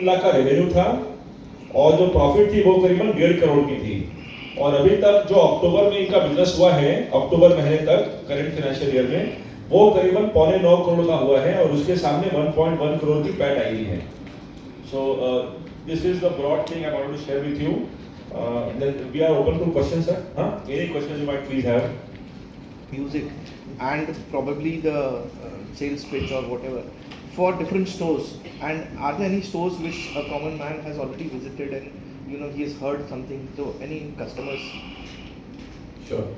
लाख का रेवेन्यू था और जो प्रॉफिट थी वो करीबन 1.5 करोड़ की थी। और अभी तक जो अक्टूबर में इनका बिजनेस हुआ है, अक्टूबर महीने तक करंट फाइनेंशियल ईयर में, वो करीबन 8.25 करोड़ का हुआ है और उसके सामने 1.1 करोड़ की पैट आई हुई है। So this is the broad thing I want to share with you. Then we are open to questions, sir. Any questions you might please have? Music and probably the sales pitch or whatever for different stores. And are there any stores which a common man has already visited and he has heard something? So any customers? Sure.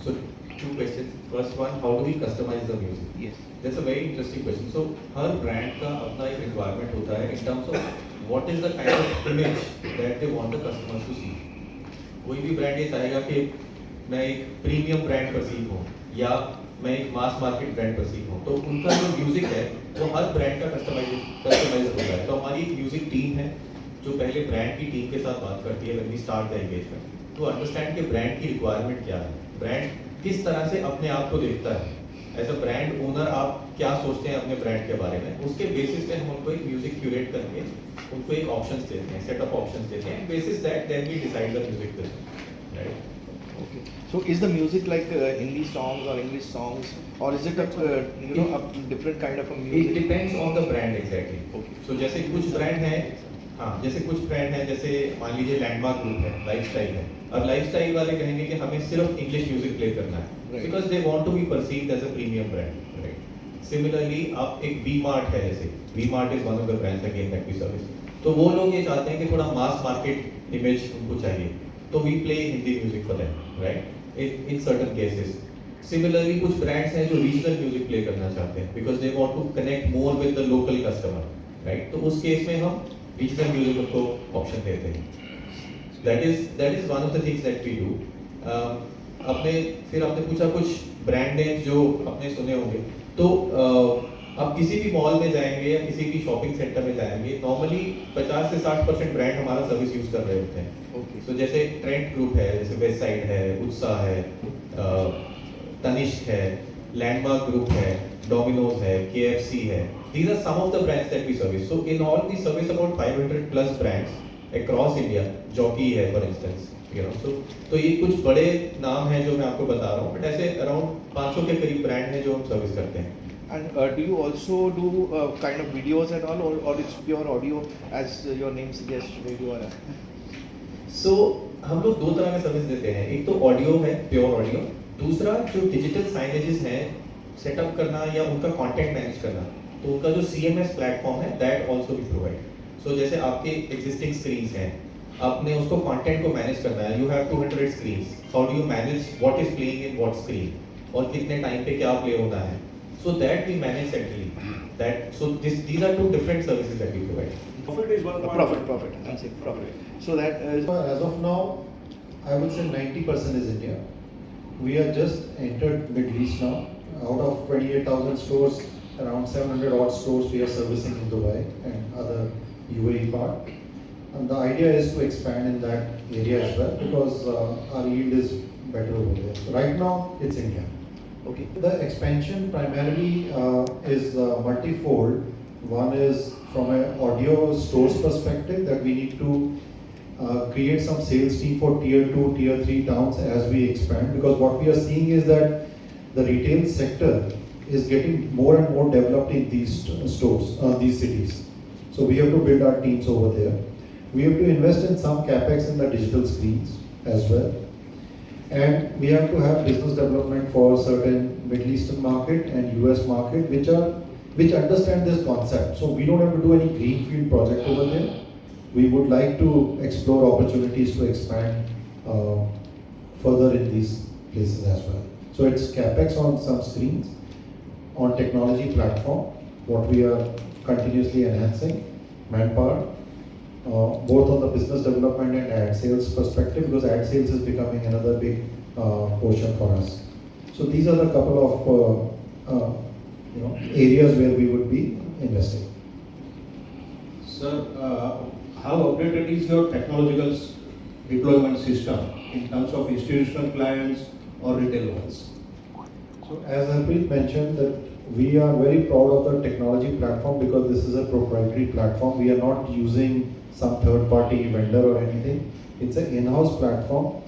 So two questions. First one, how do we customize the music? Yes. That's a very interesting question. So her brand का अपना एक requirement होता है in terms of what is the kind of image that they want the customers to see. कोई भी brand ये चाहेगा कि मैं एक प्रीमियम ब्रांड परसीव हूँ या मैं एक मास मार्केट ब्रांड परसीव हूँ, तो उनका जो म्यूजिक है वो हर ब्रांड का कस्टमाइज होता है। तो हमारी एक म्यूजिक टीम है जो पहले ब्रांड की टीम के साथ बात करती है when we start the engagement, तो अंडरस्टैंड कि ब्रांड की रिक्वायरमेंट क्या है, ब्रांड किस तरह से अपने आप को देखता है, एज अ ब्रांड ओनर आप क्या सोचते हैं अपने ब्रांड के बारे में, उसके बेसिस पे हम उनको एक म्यूजिक क्यूरेट करके उनको एक ऑप्शंस देते हैं, सेट ऑफ ऑप्शंस देते हैं, basis that then we decide the music right. Okay. So is the music like Hindi songs or English songs, or is it a different kind of a music? It depends on the brand exactly. Okay. So जैसे कुछ brand हैं, जैसे कुछ brand हैं, जैसे मान लीजिए landmark group है, लाइफस्टाइल है, अब लाइफस्टाइल वाले कहेंगे कि हमें सिर्फ इंग्लिश म्यूजिक प्ले करना है, because they want to be perceived as a premium brand, right. Similarly आप एक वी मार्ट है, जैसे V Mart is one of the brands again that we service, तो वो लोग ये चाहते हैं कि थोड़ा मास मार्केट इमेज उनको चाहिए, तो we play Hindi music for them, right, in certain cases. Similarly कुछ ब्रांड्स हैं जो रीजनल म्यूजिक प्ले करना चाहते हैं because they want to connect more with the local customer, right, तो उस केस में हम रीजनल म्यूजिक को ऑप्शन देते हैं। That is one of the things that we do. फिर आपने पूछा कुछ ब्रांड नेम्स जो आपने सुने होंगे, तो आप किसी भी मॉल में जाएंगे या किसी भी शॉपिंग सेंटर में जाएंगे, नॉर्मली 50 से 60% ब्रांड हमारा सर्विस यूज कर रहे होते हैं। तो जैसे ट्रेंड ग्रुप है, जैसे वेस्ट साइड है, उत्साह है, तनिष्क है, लैंडमार्क ग्रुप है, डोमिनोज है, KFC है, these are some of the brands that we service. So in all we service about 500 plus brands across India. Jockey है for instance, तो ये कुछ बड़े नाम हैं जो मैं आपको बता रहा हूँ, बट ऐसे अराउंड 500 के करीब ब्रांड हैं जो हम सर्विस करते हैं। And do you also do kind of videos and all, or it's pure audio as your name suggests, Radiowalla? So हम लोग दो तरह का सर्विस देते हैं, एक तो ऑडियो है, प्योर ऑडियो, दूसरा जो डिजिटल साइनेजेस हैं सेटअप करना या उनका कंटेंट मैनेज करना, तो उनका जो CMS प्लेटफॉर्म है दैट आल्सो वी प्रोवाइड। सो जैसे आपके एग्जिस्टिंग स्क्रीन्स हैं, आपने उसको कंटेंट को मैनेज करना है, you have 200 screens, how do you manage what is playing in what screen और कितने टाइम पे क्या प्ले होना है, so that we manage centrally. These are two different services that we provide. Profit is one Profit. I'm saying profit. So that as of now, I would say 90% is India. We are just entered Middle East now. Out of 28,000 stores, around 700 odd stores we are servicing in Dubai and other UAE part. And the idea is to expand in that area as well because our yield is better over there. So right now, it's India. okay. The expansion primarily is multifold. One is from an audio stores perspective that we need to create some sales team for tier 2, tier 3 towns as we expand, because what we are seeing is that the retail sector is getting more and more developed in these stores, these cities. So we have to build our teams over there. We have to invest in some capex in the digital screens as well. And we have to have business development for certain Middle Eastern market and US market which understand this concept. So we don't have to do any greenfield project over there. We would like to explore opportunities to expand further in these places as well. So it's capex on some screens, on technology platform, what we are continuously enhancing, manpower, both on the business development and ad sales perspective, because ad sales is becoming another big portion for us. So these are the couple of areas where we would be investing. Sir, how updated is your technological deployment system in terms of institutional clients or retail ones? So as Harpreet mentioned, that we are very proud of the technology platform because this is a proprietary platform. We are not using some third-party vendor or anything. It's an in-house platform.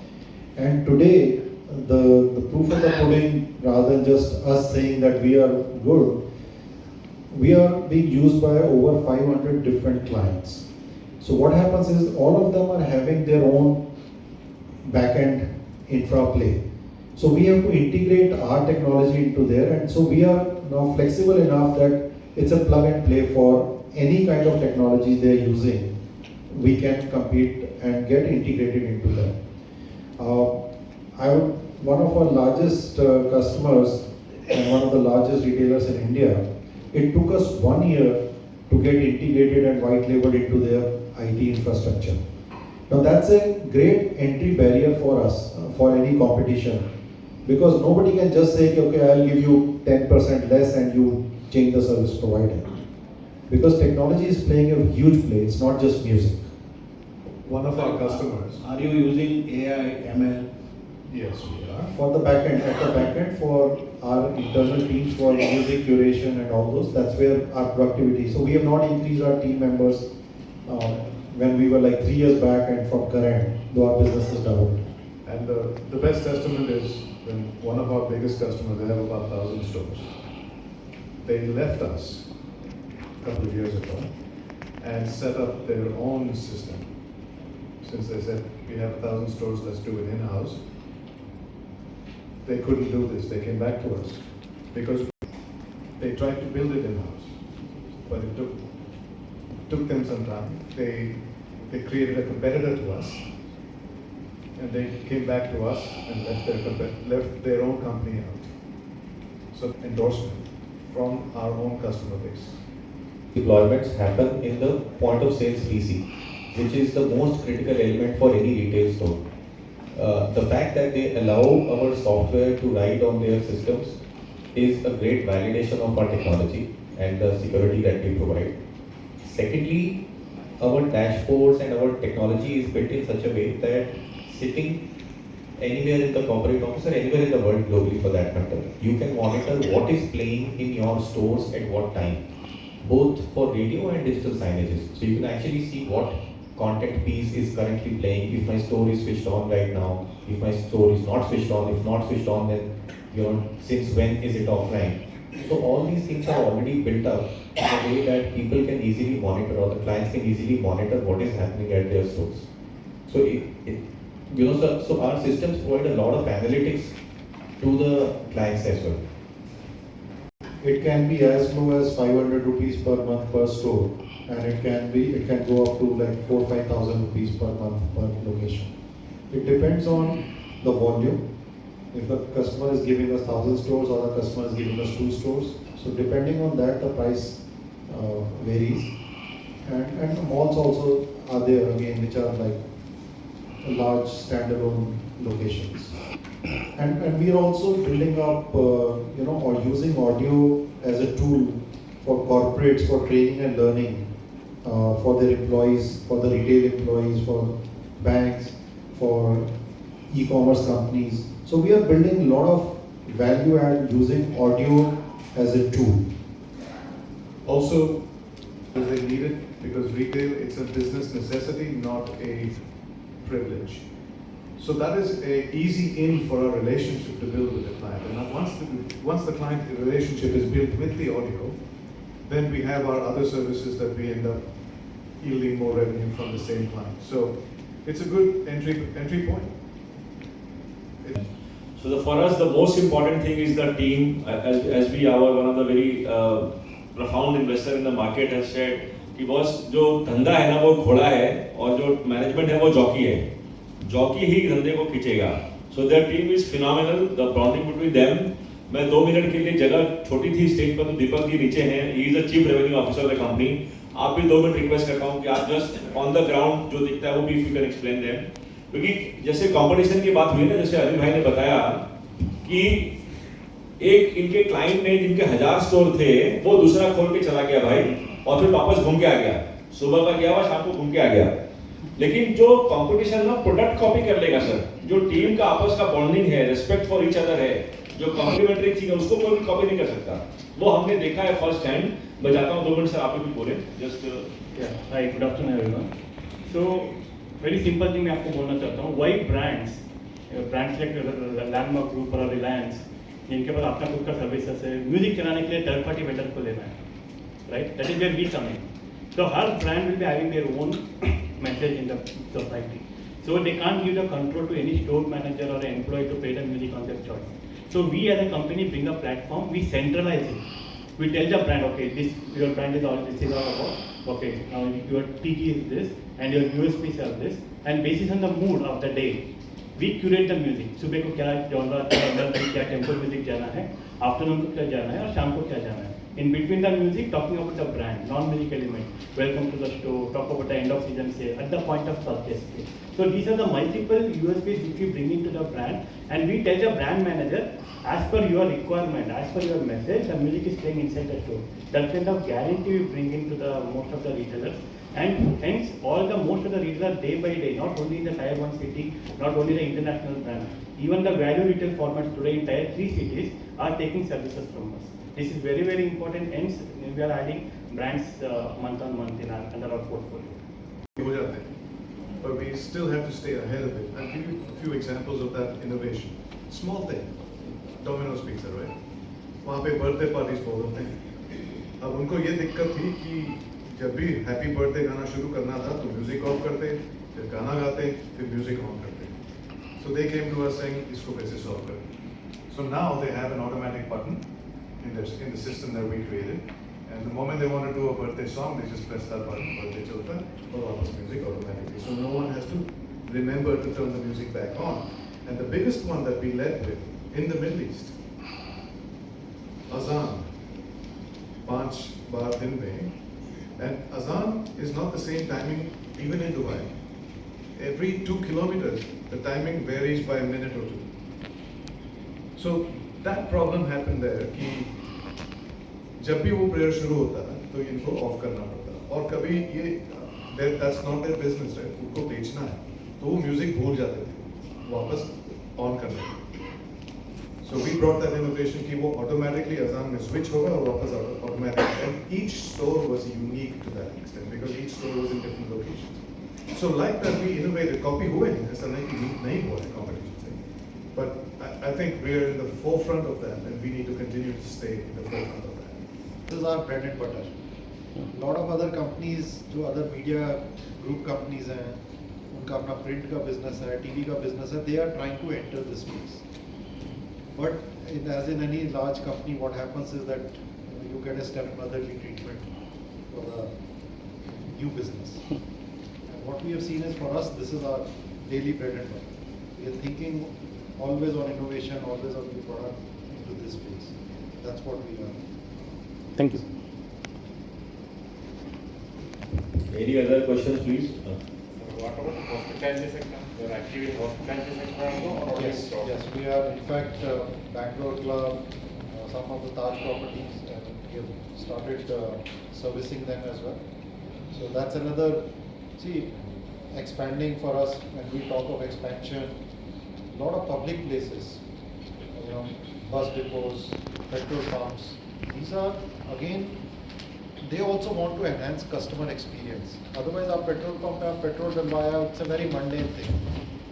And today, the proof of the pudding, rather than just us saying that we are good, we are being used by over 500 different clients. So what happens is all of them are having their own back-end infra play. So we have to integrate our technology into there, and so we are now flexible enough that it's a plug and play for any kind of technology they're using. We can compete and get integrated into that. One of our largest customers and one of the largest retailers in India, it took us 1 year to get integrated and white labeled into their IT infrastructure. Now that's a great entry barrier for us, for any competition. Because nobody can just say, okay, I'll give you 10% less and you change the service provider. Because technology is playing a huge play, it's not just music. One of our customers. Are you using AI, ML? Yes, we are. For the backend, at the backend, for our internal teams for music curation and all those, that's where our productivity. So we have not increased our team members when we were like 3 years back, and from current, though our business is doubled. And the best testament is when one of our biggest customers, they have about 1,000 stores. They left us a couple of years ago and set up their own system. Since they said, we have 1,000 stores, let's do it in-house. They couldn't do this. They came back to us because they tried to build it in-house, but it took them some time. They created a competitor to us, and they came back to us and left their own company out. So endorsement from our own customer base. Deployments happen in the point of sales PC, which is the most critical element for any retail store. The fact that they allow our software to ride on their systems is a great validation of our technology and the security that we provide. Secondly, our dashboards and our technology is built in such a way that sitting anywhere in the corporate office or anywhere in the world globally for that matter, you can monitor what is playing in your stores at what time, both for radio and digital signages. So you can actually see what content piece is currently playing, if my store is switched on right now, if my store is not switched on, if not switched on, then since when is it offline. So all these things are already built up in a way that people can easily monitor, or the clients can easily monitor what is happening at their stores. So so our systems provide a lot of analytics to the clients as well. It can be as low as 500 rupees per month per store, and it can go up to like 4,000-5,000 rupees per month per location. It depends on the volume. If the customer is giving us 1,000 stores or the customer is giving us 2 stores, so depending on that, the price varies. And the malls also are there again, which are like large standalone locations. And we are also building up, or using audio as a tool for corporates, for training and learning, for their employees, for the retail employees, for banks, for e-commerce companies. So we are building a lot of value add using audio as a tool. Also, because they need it, because retail, it's a business necessity, not a privilege. So that is an easy in for our relationship to build with the client. And once the client relationship is built with the audio, then we have our other services that we end up yielding more revenue from the same client. So it's a good entry point. So for us, the most important thing is the team. As we are one of the very profound investor in the market has said, कि boss जो धंधा है ना वो घोड़ा है और जो मैनेजमेंट है वो जॉकी है. जॉकी ही धंधे को खींचेगा. So their team is phenomenal. The bonding between them. मैं 2 मिनट के लिए जगह छोटी थी स्टेज पर, तो दीपक जी नीचे हैं. He is the chief revenue officer of the company. आप भी 2 मिनट रिक्वेस्ट करता हूँ कि आप जस्ट ऑन द ग्राउंड जो दिखता है वो भी if you can explain them. क्योंकि जैसे कंपटीशन की बात हुई ना, जैसे अनिल भाई ने बताया कि एक इनके क्लाइंट ने जिनके 1000 स्टोर थे वो दूसरा खोल के चला गया भाई, और फिर वापस घूम के आ गया. सुबह का गया हुआ, शाम को घूम के आ गया. लेकिन जो कंपटीशन ना प्रोडक्ट कॉपी कर लेगा सर, जो टीम का आपस का बॉन्डिंग है, रिस्पेक्ट फॉर ईच अदर है, जो कॉम्प्लीमेंट्री चीज है उसको कोई भी कॉपी नहीं कर सकता। वो हमने देखा है फर्स्ट हैंड। बजाता हूँ 2 मिनट सर, आप भी बोले just. Hi, good afternoon everyone. So very simple thing मैं आपको बोलना चाहता हूँ, why brands like Landmark group और रिलायंस, जिनके पास अपना खुद का सर्विसेज है, म्यूजिक चलाने के लिए थर्ड पार्टी वेंडर को लेना है, right? That is where we come in. So her brand will be having their own message in the society. So they can't give the control to any store manager or employee to play the music on their choice. So we as a company bring a platform, we centralize it. We tell the brand, okay, this your brand is all this is all about. Okay, now your TG is this and your USPs are this, and based on the mood of the day, we curate the music. सुबह को क्या genre, क्या tempo music जाना है, afternoon को क्या जाना है और शाम को क्या जाना है. In between the music, talking about the brand, non-music element, welcome to the store, talk about the end of season sale, at the point of purchase. So these are the multiple USPs which we bring into the brand, and we tell the brand manager, as per your requirement, as per your message, the music is playing inside the store. That kind of guarantee we bring into the most of the retailers, and hence most of the retailers day by day, not only in the tier 1 city, not only the international brand, even the value retail formats today in tier 3 cities are taking services from us. This is very, very important, hence we are adding brands month on month in under our portfolio. हो जाते हैं, but we still have to stay ahead of it. I'll give you a few examples of that innovation. Small thing, Domino's Pizza, right? वहाँ पे birthday parties बहुत होते हैं। अब उनको ये दिक्कत थी कि जब भी हैप्पी बर्थडे गाना शुरू करना था तो म्यूजिक ऑफ करते, फिर गाना गाते, फिर म्यूजिक ऑन करते। So they came to us saying इसको कैसे solve करें? So now they have an automatic button in the system that we created, and the moment they want to do a birthday song, they just press that button, birthday chalta hai aur wapas music automatically. So no one has to remember to turn the music back on. And the biggest one that we led with in the Middle East, azan, 5 baar din mein, and azan is not the same timing even in Dubai. Every 2 kilometers, the timing varies by a minute or 2. So that problem happened there कि जब भी वो prayer शुरू होता है तो इनको of करना पड़ता है, और कभी ये that's not their business, right? उनको बेचना है तो वो म्यूजिक भूल जाते थे वापस ऑन करना। So we brought that innovation कि वो automatically अजान में switch होगा और वापस automatic, and each store was unique to that extent because each store was in different locations. So like that we innovated, copy हुए हैं, ऐसा नहीं हुआ है competition से, but I think we are in the forefront of that and we need to continue to stay in the forefront of that. This is our bread and butter. A lot of other companies, जो other media group companies हैं, उनका अपना print का business है, TV का business है, they are trying to enter this space. But as in any large company, what happens is that you get a stepmotherly treatment for the new business. And what we have seen is, for us, this is our daily bread and butter. We are thinking always on innovation, always on new product into this space. That's what we are. Thank you. Any other questions, please? What about the hospitality sector? You're active in hospitality sector also, or only Yes, stores? yes, we are in fact Bangalore Club, some of the Taj properties, and we have started servicing them as well. So that's another, expanding for us. When we talk of expansion, a lot of public places, bus depots, petrol pumps, these are again, they also want to enhance customer experience. Otherwise, our petrol pump, our petrol डलवाया, it's a very mundane thing.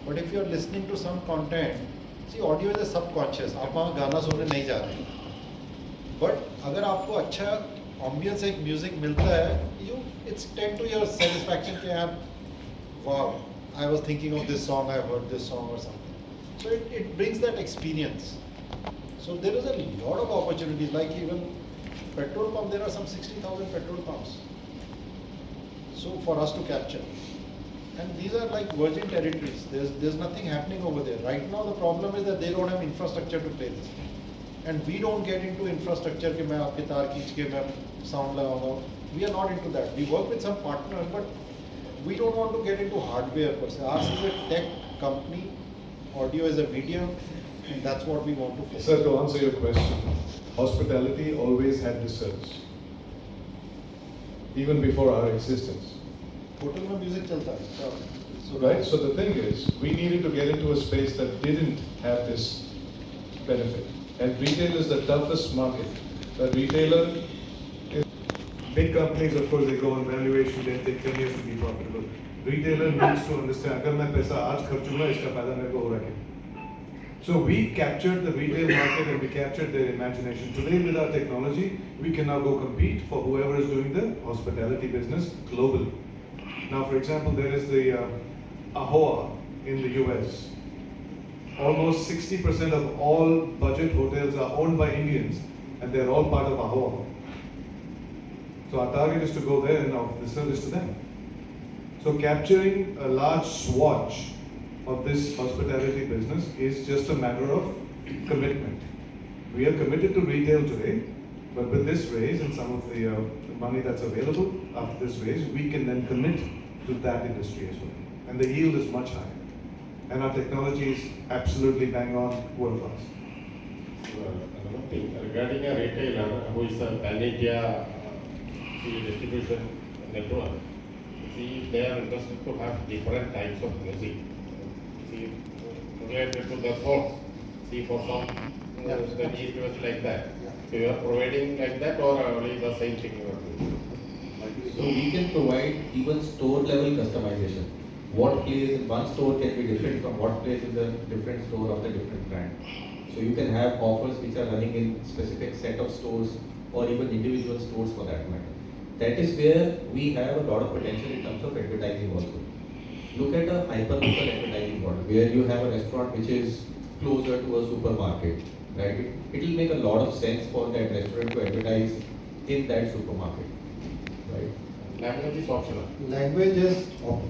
But if you are listening to some content, audio is a subconscious. आप वहाँ गाना सुनने नहीं जा रहे हैं. But अगर आपको अच्छा ambience एक music मिलता है, it's tend to your satisfaction कि यार, wow, I was thinking of this song, I heard this song or something. So it brings that experience. So there is a lot of opportunities, like even petrol pump, there are some 60,000 petrol pumps. So for us to capture. And these are like virgin territories. There's nothing happening over there. Right now the problem is that they don't have infrastructure to play this. And we don't get into infrastructure कि मैं आपके तार खींच के मैं sound लगाऊंगा. We are not into that. We work with some partners, but we don't want to get into hardware per se. Ours is a tech company. Audio is a medium, and that's what we want to focus. Sir, to answer your question, hospitality always had research, even before our existence. Hotel में music चलता है. So, right? So the thing is, we needed to get into a space that didn't have this benefit. And retail is the toughest market. The retailer is, big companies, of course, they go on valuation, they take 10 years to be profitable. Retailer needs to understand, अगर मैं पैसा आज खर्चूंगा इसका फायदा मेरे को हो रहा है. So we captured the retail market and we captured their imagination. Today with our technology, we can now go compete for whoever is doing the hospitality business globally. Now for example, there is the AHOA in the US. Almost 60% of all budget hotels are owned by Indians and they're all part of AHOA. So our target is to go there and offer the service to them. So capturing a large swatch of this hospitality business is just a matter of commitment. We are committed to retail today, but with this raise and some of the money that's available after this raise, we can then commit to that industry as well. And the yield is much higher. And our technology is absolutely bang on world class. Another thing, regarding a retailer who is a pan-India distribution network, see, they are interested to have different types of music. See, related to the source. See, for some, the need was like that. So you are providing like that or only the same thing you are doing? So we can provide even store level customization. What plays in one store can be different from what plays in the different store of the different brand. So you can have offers which are running in specific set of stores or even individual stores for that matter. That is where we have a lot of potential in terms of advertising also. Look at a hyper-local advertising model where you have a restaurant which is closer to a supermarket, right? It will make a lot of sense for that restaurant to advertise in that supermarket, right? Language is optional. Language is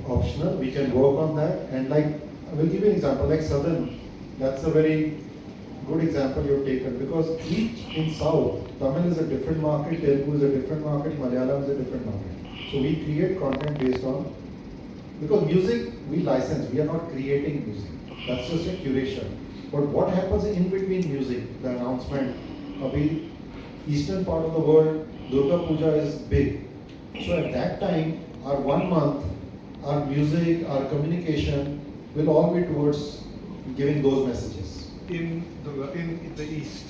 optional, we can work on that, and like, I will give you an example, like Southern, that's a very good example you've taken, because each in South, Tamil is a different market, Telugu is a different market, Malayalam is a different market. So we create content based on, because music we license, we are not creating music, that's just a curation. But what happens in between music, the announcement, abhi, eastern part of the world, Durga Puja is big. So at that time, our 1 month, our music, our communication will all be towards giving those messages. In the East,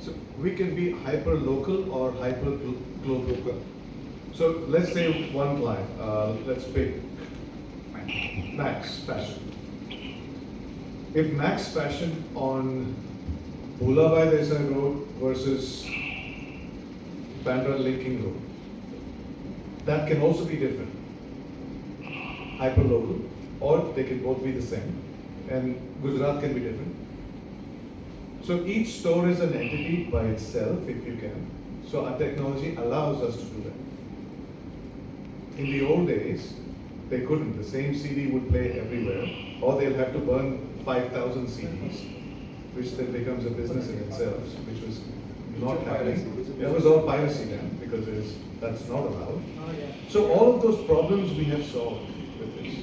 so we can be hyper local or hyper global. So let's say one client, let's pick Max Fashion. If Max Fashion on Bhulabai Desai Road versus Bandra Linking Road, that can also be different. Hyper local, or they can both be the same. And Gujarat can be different. So each store is an entity by itself, if you can. So our technology allows us to do that. In the old days, they couldn't. The same CD would play everywhere, or they'll have to burn 5,000 CDs, which then becomes a business in itself, which was not happening. That was all piracy then, because that's not allowed. So all of those problems we have solved with this.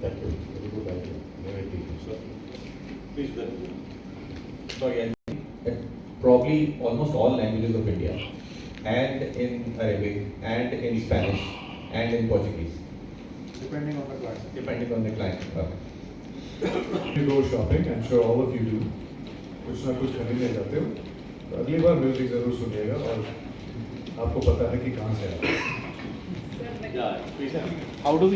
Thank you. Very good idea. Very good. Please continue. Sorry, I think that probably almost all languages of India, and in Arabic, and in Spanish, and in Portuguese. Depending on the client. Depending on the client. You go shopping, I'm sure all of you do. कुछ ना कुछ खरीदने जाते हो, तो अगली बार music जरूर सुनिएगा और आपको पता है कि कहाँ से आया है. How do we